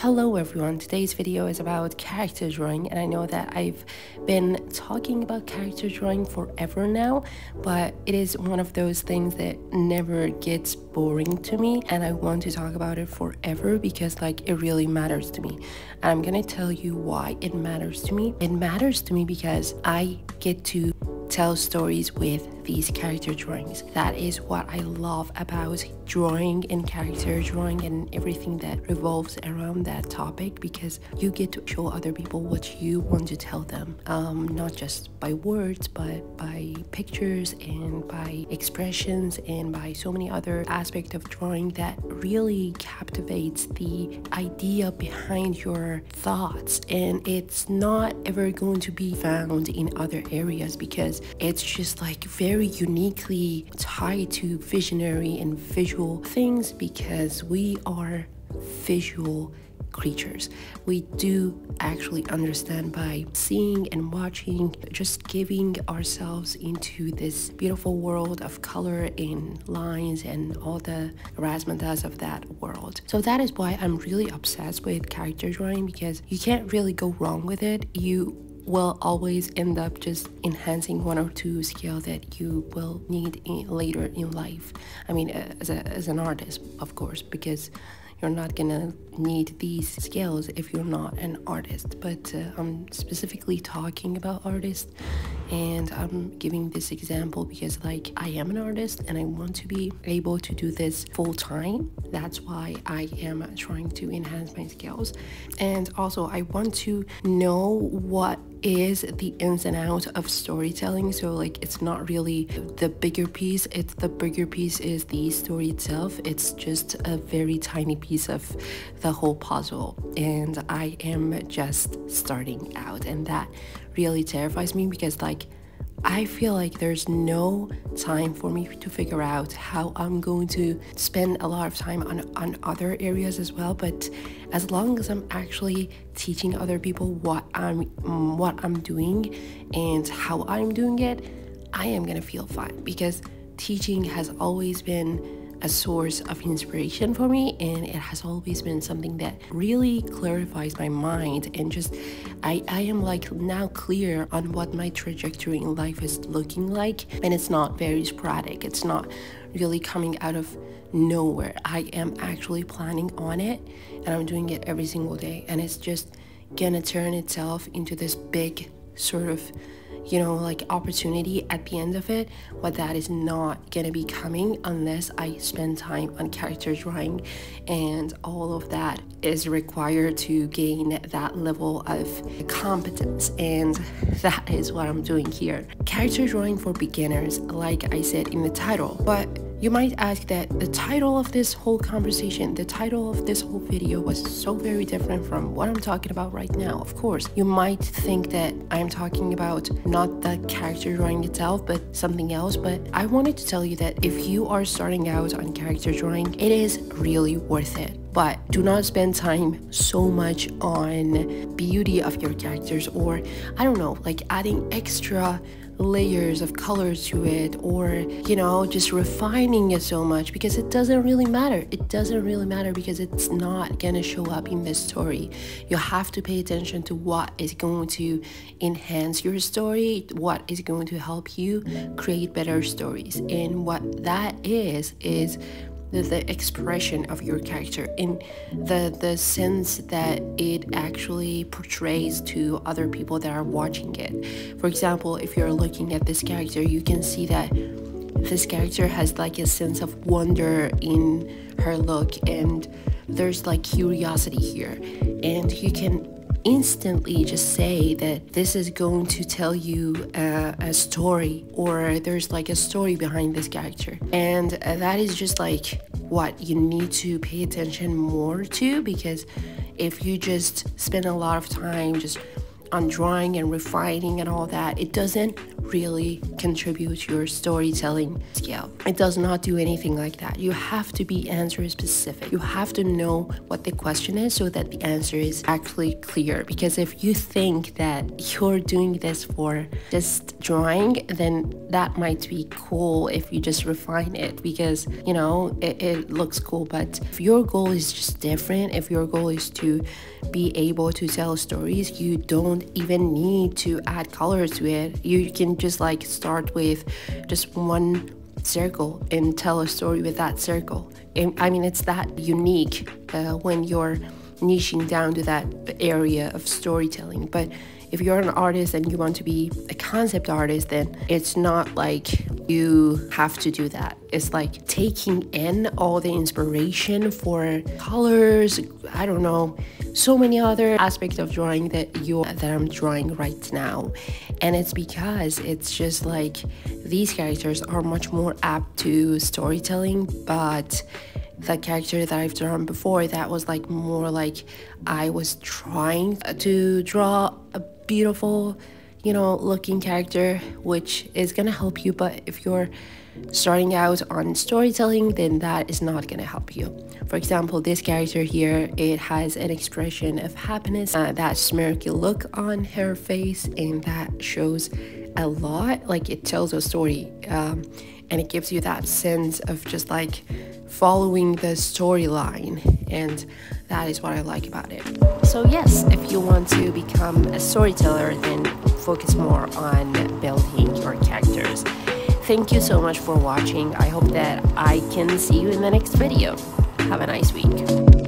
Hello everyone, today's video is about character drawing, and I know that I've been talking about character drawing forever now, but it is one of those things that never gets boring to me, and I want to talk about it forever because it really matters to me. And I'm gonna tell you why it matters to me. It matters to me because I get to tell stories with these character drawings. That is what I love about drawing and character drawing and everything that revolves around that topic, because you get to show other people what you want to tell them, not just by words but by pictures and by expressions and by so many other aspects of drawing that really captivates the idea behind your thoughts. And it's not ever going to be found in other areas because it's just very uniquely tied to visionary and visual things, because we are visual creatures. We do actually understand by seeing and watching, just giving ourselves into this beautiful world of color and lines and all the razzmatazz of that world. So that is why I'm really obsessed with character drawing, because you can't really go wrong with it. You will always end up just enhancing one or two skills that you will need later in life. I mean, as an artist, of course, because you're not gonna need these skills if you're not an artist. But I'm specifically talking about artists, and I'm giving this example because I am an artist and I want to be able to do this full time. That's why I am trying to enhance my skills. And also I want to know what is the ins and outs of storytelling. So it's not really the bigger piece, it's the bigger piece is the story itself. It's just a very tiny piece of the whole puzzle, and I am just starting out, and that really terrifies me because I feel like there's no time for me to figure out how I'm going to spend a lot of time on other areas as well. But as long as I'm actually teaching other people what I'm doing and how I'm doing it, I am gonna feel fine, because teaching has always been a source of inspiration for me, and it has always been something that really clarifies my mind, and just I am now clear on what my trajectory in life is looking like, and it's not very sporadic. It's not really coming out of nowhere. I am actually planning on it, and I'm doing it every single day, and it's just gonna turn itself into this big sort of opportunity at the end of it. But that is not gonna be coming unless I spend time on character drawing, and all of that is required to gain that level of competence, and that is what I'm doing here. Character drawing for beginners, like I said in the title. But you might ask that the title of this whole conversation, the title of this whole video was so very different from what I'm talking about right now. Of course, you might think that I'm talking about not the character drawing itself, but something else. But I wanted to tell you that if you are starting out on character drawing, it is really worth it. But do not spend time so much on beauty of your characters, or I don't know, adding extra layers of colors to it, or just refining it so much, because it doesn't really matter. It doesn't really matter because it's not gonna show up in this story. You have to pay attention to what is going to enhance your story, what is going to help you create better stories, and what that is the expression of your character in the sense that it actually portrays to other people that are watching it. For example, if you're looking at this character, you can see that this character has a sense of wonder in her look, and there's curiosity here, and you can instantly just say that this is going to tell you a story, or there's a story behind this character. And that is just what you need to pay attention more to, because if you just spend a lot of time just on drawing and refining and all that, it doesn't really contribute to your storytelling skill. It does not do anything like that. You have to be answer specific. You have to know what the question is so that the answer is actually clear. Because if you think that you're doing this for just drawing, then that might be cool if you just refine it, because you know it looks cool. But if your goal is just different, if your goal is to be able to tell stories, you don't even need to add colors to it. You can just like start with just one circle and tell a story with that circle. I mean, it's that unique when you're niching down to that area of storytelling. But if you're an artist and you want to be a concept artist, then it's not like you have to do that. It's like taking in all the inspiration for colors, I don't know, so many other aspects of drawing that I'm drawing right now. And it's because it's just like these characters are much more apt to storytelling, but the character that I've drawn before, that was like more like I was trying to draw a beautiful, you know, looking character, which is gonna help you. But if you're starting out on storytelling, then that is not gonna help you. For example, this character here, it has an expression of happiness, that smirky look on her face, and that shows a lot. Like, it tells a story, and it gives you that sense of just like following the storyline, and that is what I like about it. So yes, if you want to become a storyteller, then focus more on building your characters. Thank you so much for watching. I hope that I can see you in the next video. Have a nice week.